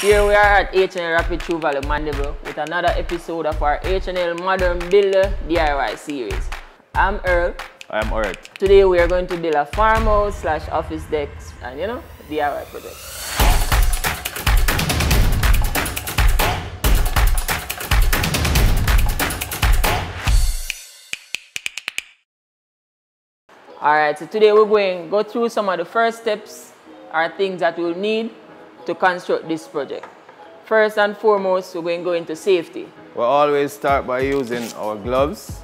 Here we are at H&L Rapid True Valley Mandeville with another episode of our H&L Modern Builder DIY series. I'm Earl. I'm Orette. Today we are going to build a farmhouse / office decks and DIY project. Alright, so today we're going to go through some of the first steps or things that we'll need to construct this project. First and foremost, we're going to go into safety. We'll always start by using our gloves,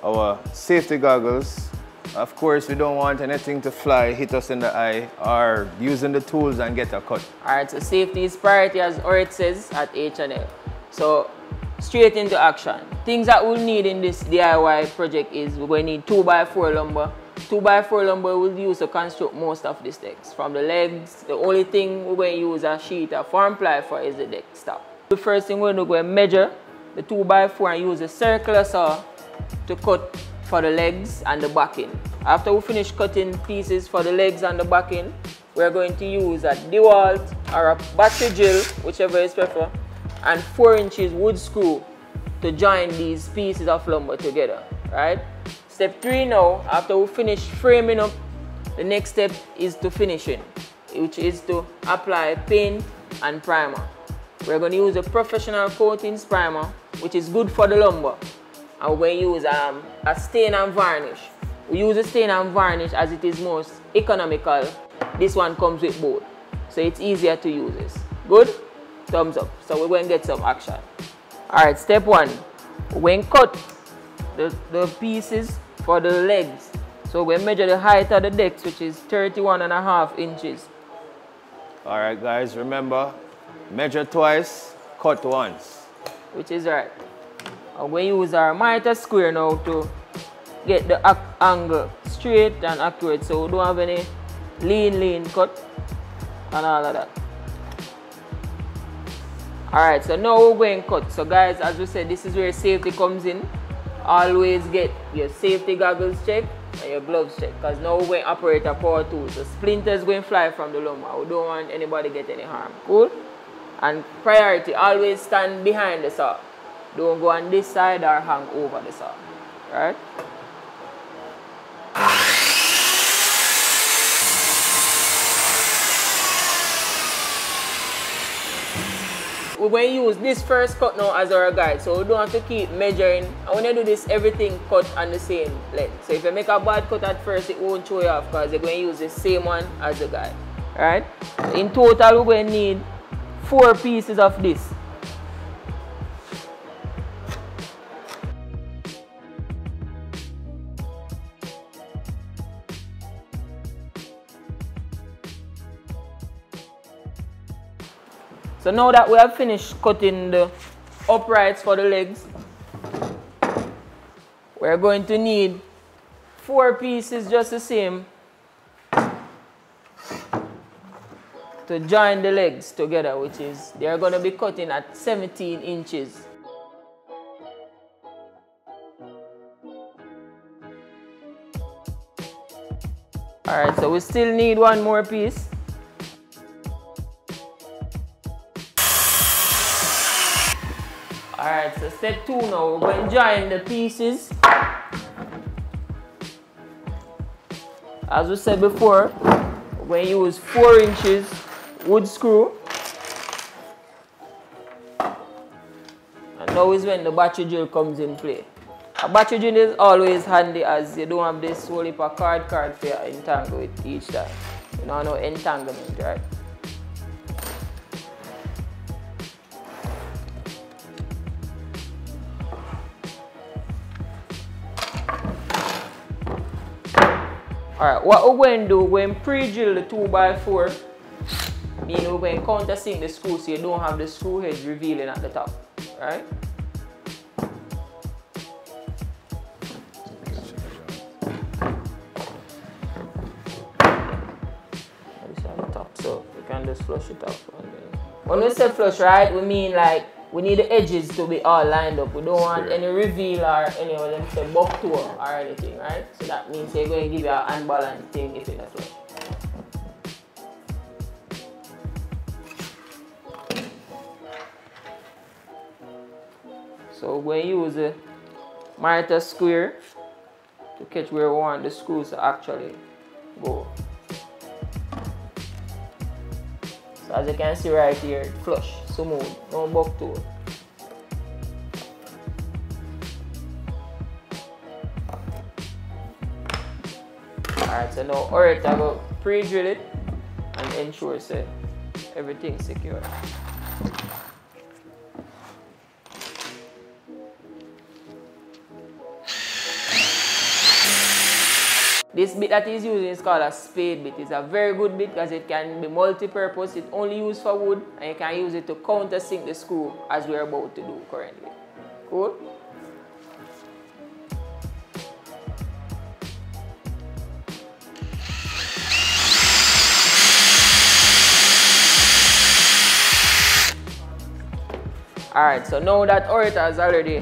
our safety goggles. Of course, we don't want anything to fly, hit us in the eye, or using the tools and get a cut. Alright, so safety is priority, as Orette says at H&L. So straight into action. Things that we'll need in this DIY project is we're going to need 2x4 lumber. 2x4 lumber we'll use to construct most of these decks. From the legs, the only thing we're going to use a sheet of farm ply for is the deck stop. The first thing we're going to measure the 2x4 and use a circular saw to cut for the legs and the backing. After we finish cutting pieces for the legs and the backing, we're going to use a DeWalt or a battery drill, whichever is preferred, and 4 inches wood screw to join these pieces of lumber together, right? Step 3 now, after we finish framing up, the next step is to finishing, which is to apply paint and primer. We're going to use a professional coatings primer, which is good for the lumber. And we're going to use a stain and varnish. We use a stain and varnish as it is most economical. This one comes with both, so it's easier to use this. Good? Thumbs up. So we're going to get some action. Alright, step 1. We're going to cut the pieces for the legs. So we measure the height of the decks, which is 31.5 inches. Alright guys, remember, measure twice, cut once. Which is right. And we use our miter square now to get the angle straight and accurate, so we don't have any lean cut and all of that. Alright, so now we're going to cut. So guys, as we said, this is where safety comes in. Always get your safety goggles checked and your gloves checked, because now we're going to operate a power tool. So splinters going to fly from the lumber. We don't want anybody to get any harm. Cool? And priority, always stand behind the saw. Don't go on this side or hang over the saw. Right? We're going to use this first cut now as our guide, so we don't have to keep measuring. And when you do this, everything cut on the same length. So if you make a bad cut at first, it won't show you off because you're going to use the same one as the guide. Alright? So in total, we're going to need 4 pieces of this. So now that we have finished cutting the uprights for the legs, we're going to need 4 pieces just the same to join the legs together, which is, they're going to be cutting at 17 inches. Alright, so we still need 1 more piece. Alright, so step 2 now, we're going to join the pieces. As we said before, we're going to use 4 inches wood screw. And now is when the battery drill comes in play. A battery drill is always handy, as you don't have this whole heap of card for you to entangle with each time. You know, no entanglement, right? Alright, what we're going to do, we're going to pre-drill the 2x4, meaning we're going to countersink the screw so you don't have the screw head revealing at the top. Alright? It's on the top, so we can just flush it up. When we say flush, right, we mean like we need the edges to be all lined up. We don't want any reveal or any of them say buck toe or anything, right? So that means you're going to give you an unbalanced thing if it's a flush. So we're going to use a miter square to catch where we want the screws to actually go. So as you can see right here, flush, smooth, no buck to it. Alright, so now Orette I go pre-drill it and ensure say everything's secure. This bit that he's using is called a spade bit. It's a very good bit because it can be multi-purpose. It's only used for wood and you can use it to countersink the screw as we're about to do currently. Cool? Alright, so now that Orette has already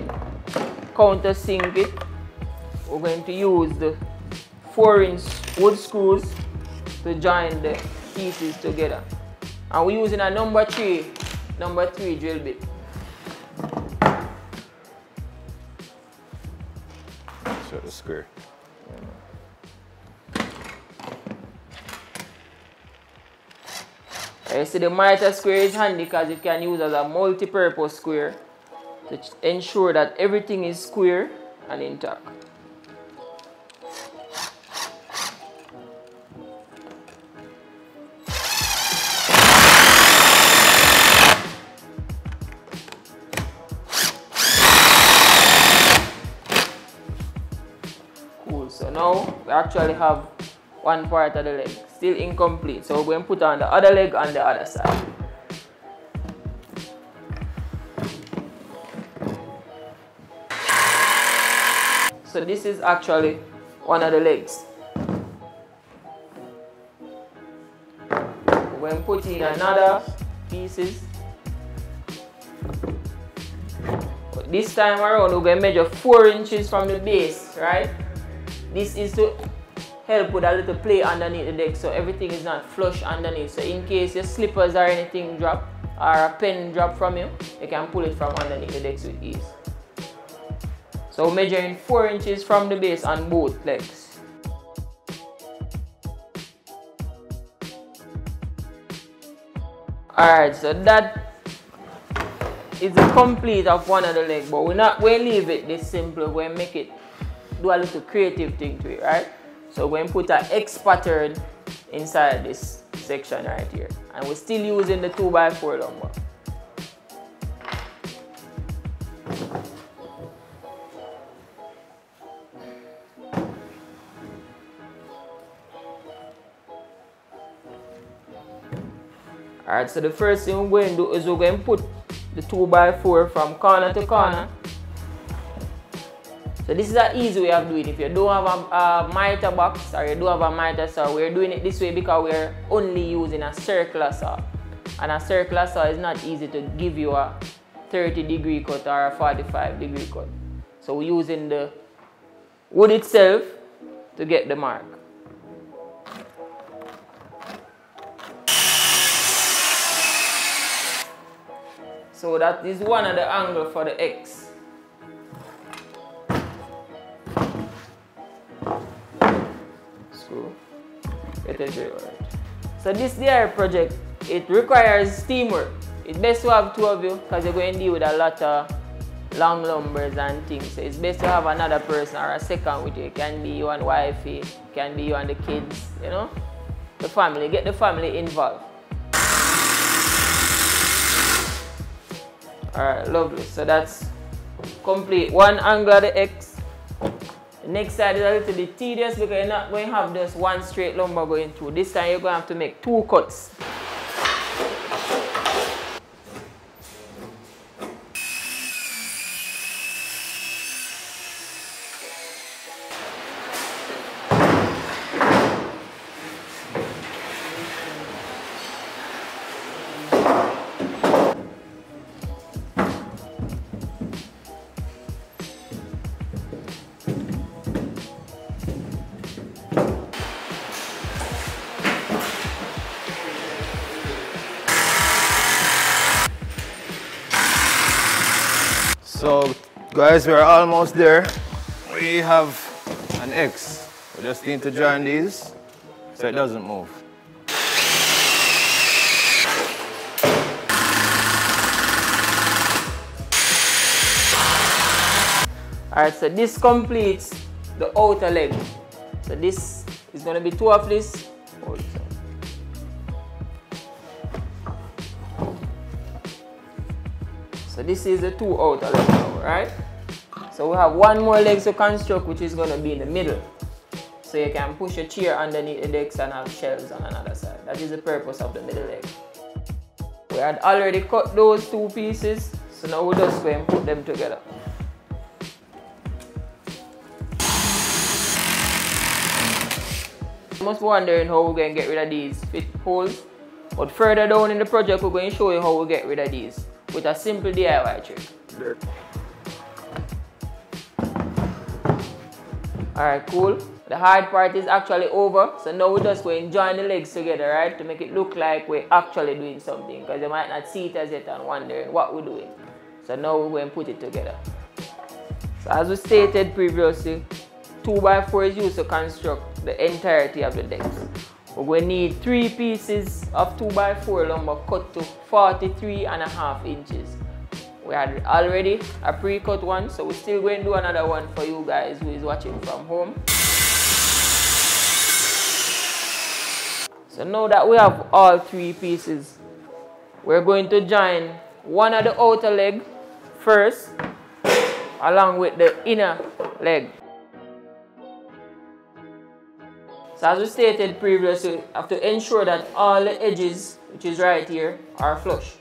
countersink it, we're going to use the 4-inch wood screws to join the pieces together. And we're using a number 3 drill bit. Show the square. You see the miter square is handy because it can use as a multi-purpose square to ensure that everything is square and intact. Cool, so now we actually have one part of the leg still incomplete, so we're going to put on the other leg on the other side. So this is actually one of the legs. We're going to put in another pieces. But this time around we're going to measure 4 inches from the base, right? This is to help with a little play underneath the deck so everything is not flush underneath. So in case your slippers or anything drop or a pen drop from you, you can pull it from underneath the decks with ease. So measuring 4 inches from the base on both legs. Alright, so that is the complete of one of the legs, but we're not going to leave it this simple. We're going to make it do a little creative thing to it, right? So we're going to put an X pattern inside this section right here. And we're still using the 2x4 lumber. Alright, so the first thing we're going to do is we're going to put the 2x4 from corner to corner. So this is an easy way of doing it. If you don't have a miter box or you don't have a miter saw, we're doing it this way because we're only using a circular saw. And a circular saw is not easy to give you a 30-degree cut or a 45-degree cut. So we're using the wood itself to get the mark. So that is one of the angles for the X. Screw. Get it right. So this DIY project, it requires teamwork. It's best to have 2 of you because you're going to deal with a lot of long lumbers and things. So it's best to have another person or a second with you. It can be you and wifey, it can be you and the kids, you know. The family, get the family involved. Alright, lovely. So that's complete. One angle of the X. The next side is a little bit tedious because you're not going to have just one straight lumber going through. This time you're going to have to make 2 cuts. So Guys, we're almost there. We have an X. We just need to join these so it doesn't move. Alright, so this completes the outer leg. So this is going to be two of this. So this is the two outer legs now, right? So we have one more leg to construct, which is going to be in the middle. So you can push a chair underneath the decks and have shelves on another side. That is the purpose of the middle leg. We had already cut those two pieces, so now we'll just go and put them together. You must be wondering how we're going to get rid of these fit holes. But further down in the project, we're going to show you how we get rid of these with a simple DIY trick. Alright, cool. The hard part is actually over. So now we're just going to join the legs together, right? To make it look like we're actually doing something. Because you might not see it as yet and wondering what we're doing. So now we're going to put it together. So as we stated previously, 2x4 is used to construct the entirety of the decks. We're going to need 3 pieces of 2x4 lumber cut to 43.5 inches. We had already a pre-cut one, so we're still going to do another one for you guys who is watching from home. So now that we have all 3 pieces, we're going to join one of the outer leg first, along with the inner leg. So as we stated previously, you have to ensure that all the edges, which is right here, are flush.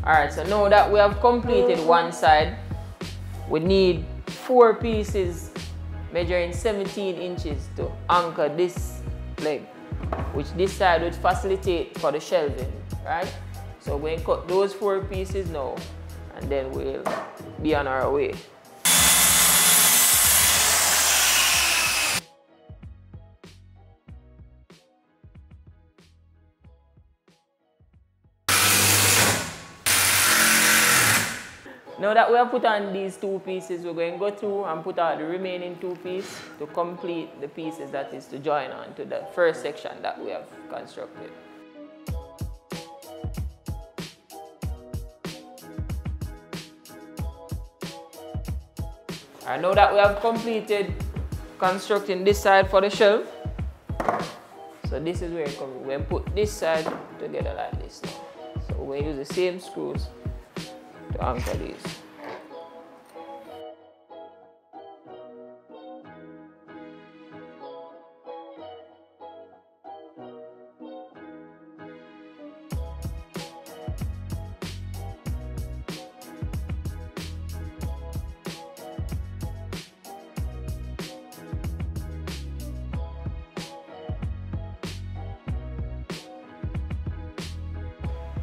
Alright, so now that we have completed one side, we need 4 pieces measuring 17 inches to anchor this leg, which this side would facilitate for the shelving, right? So we're going to cut those 4 pieces now, and then we'll be on our way. Now that we have put on these 2 pieces, we're going to go through and put out the remaining 2 pieces to complete the pieces that is to join on to the first section that we have constructed. And now that we have completed constructing this side for the shelf, so this is where it comes. We're going to put this side together like this now. So we're going to use the same screws to anchor these.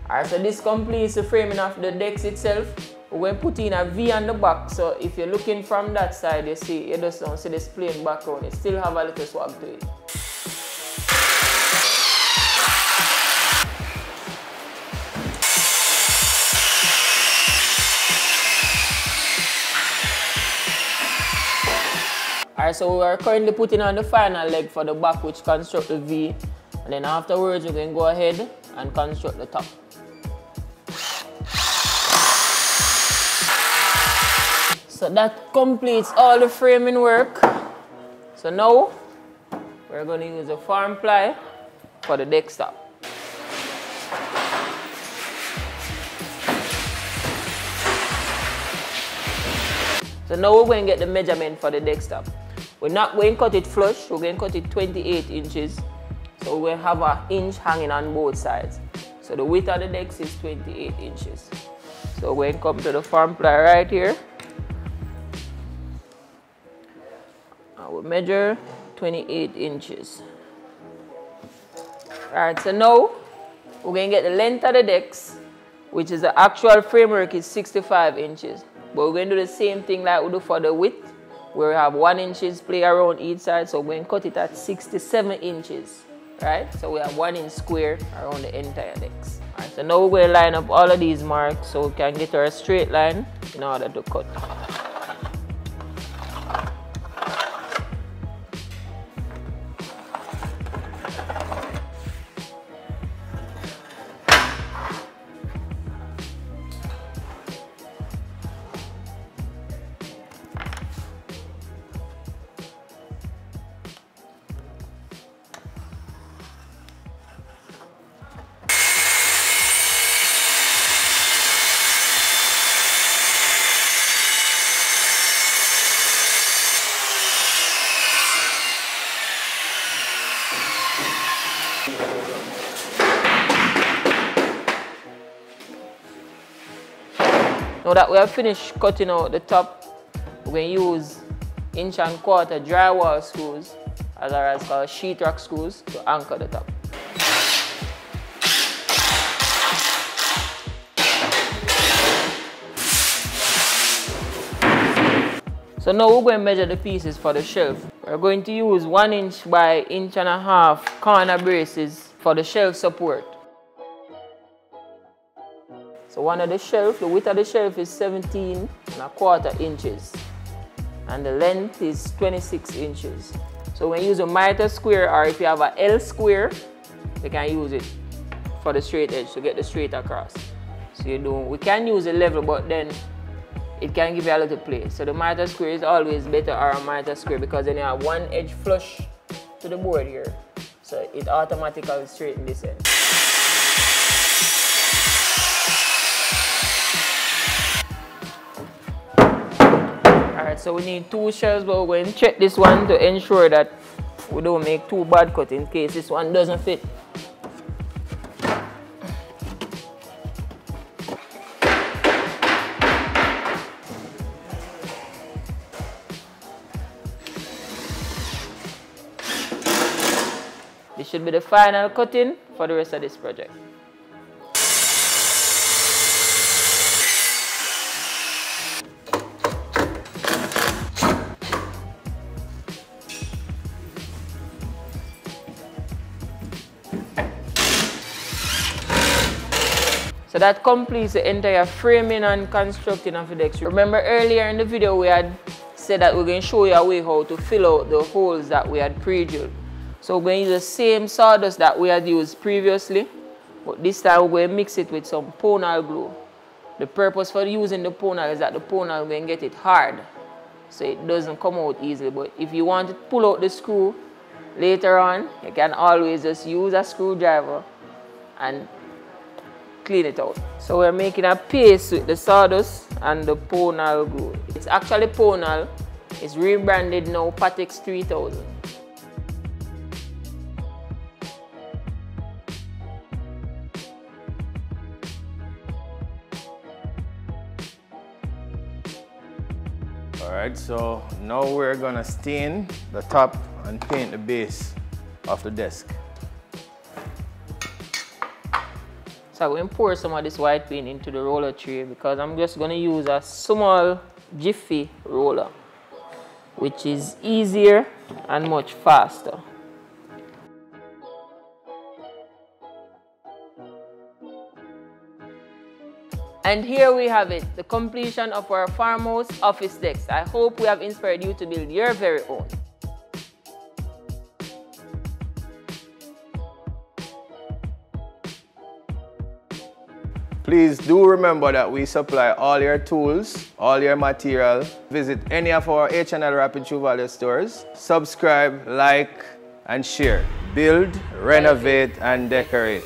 Alright, so this completes the framing of the decks itself. We're going to put in a V on the back, so if you're looking from that side, you just don't see this plain background. It still have a little swag to it. Alright, so we are currently putting on the final leg for the back, which construct the V, and then afterwards we're going to go ahead and construct the top. So that completes all the framing work. So now we're going to use a farm ply for the deck stop. So now we're going to get the measurement for the deck stop. We're not going to cut it flush, we're going to cut it 28 inches. So we'll have an inch hanging on both sides. So the width of the decks is 28 inches. So we're going to come to the farm ply right here. I will measure 28 inches. Alright, so now we're going to get the length of the decks, which is the actual framework is 65 inches. But we're going to do the same thing like we do for the width, where we have 1 inch play around each side. So we're going to cut it at 67 inches. right? So we have 1 inch square around the entire decks. All right, so now we're going to line up all of these marks so we can get our straight line in order to cut. Now that we have finished cutting out the top, we're going to use 1¼ drywall screws, as are called sheetrock screws, to anchor the top. So now we're going to measure the pieces for the shelf. We're going to use 1 inch by 1.5 inch corner braces for the shelf support. So one of the shelf, the width of the shelf is 17¼ inches and the length is 26 inches. So when you use a mitre square, or if you have a L square, you can use it for the straight edge to get the straight across. So we can use a level, but then it can give you a little play. So the mitre square is always better, or a mitre square, because then you have one edge flush to the board here. So it automatically straightens this end. Alright, so we need 2 shelves, but we're going to check this one to ensure that we don't make 2 bad cuts in case this one doesn't fit. This should be the final cutting for the rest of this project. So that completes the entire framing and constructing of the decks. Remember earlier in the video we had said that we're going to show you a way how to fill out the holes that we had pre-drilled. So we're going to use the same sawdust that we had used previously, but this time we're going to mix it with some ponal glue. The purpose for using the ponal is that the ponal will get it hard, so it doesn't come out easily. But if you want to pull out the screw later on, you can always just use a screwdriver and clean it out. So we're making a paste with the sawdust and the ponal glue. It's actually ponal. It's rebranded now Patex 3000. Alright, so now we're gonna stain the top and paint the base of the desk. So I'm going to pour some of this white paint into the roller tray, because I'm just going to use a small Jiffy roller, which is easier and much faster. And here we have it, the completion of our farmhouse office decks. I hope we have inspired you to build your very own. Please do remember that we supply all your tools, all your material. Visit any of our H&L Rapid True Value stores. Subscribe, like, and share. Build, renovate, and decorate.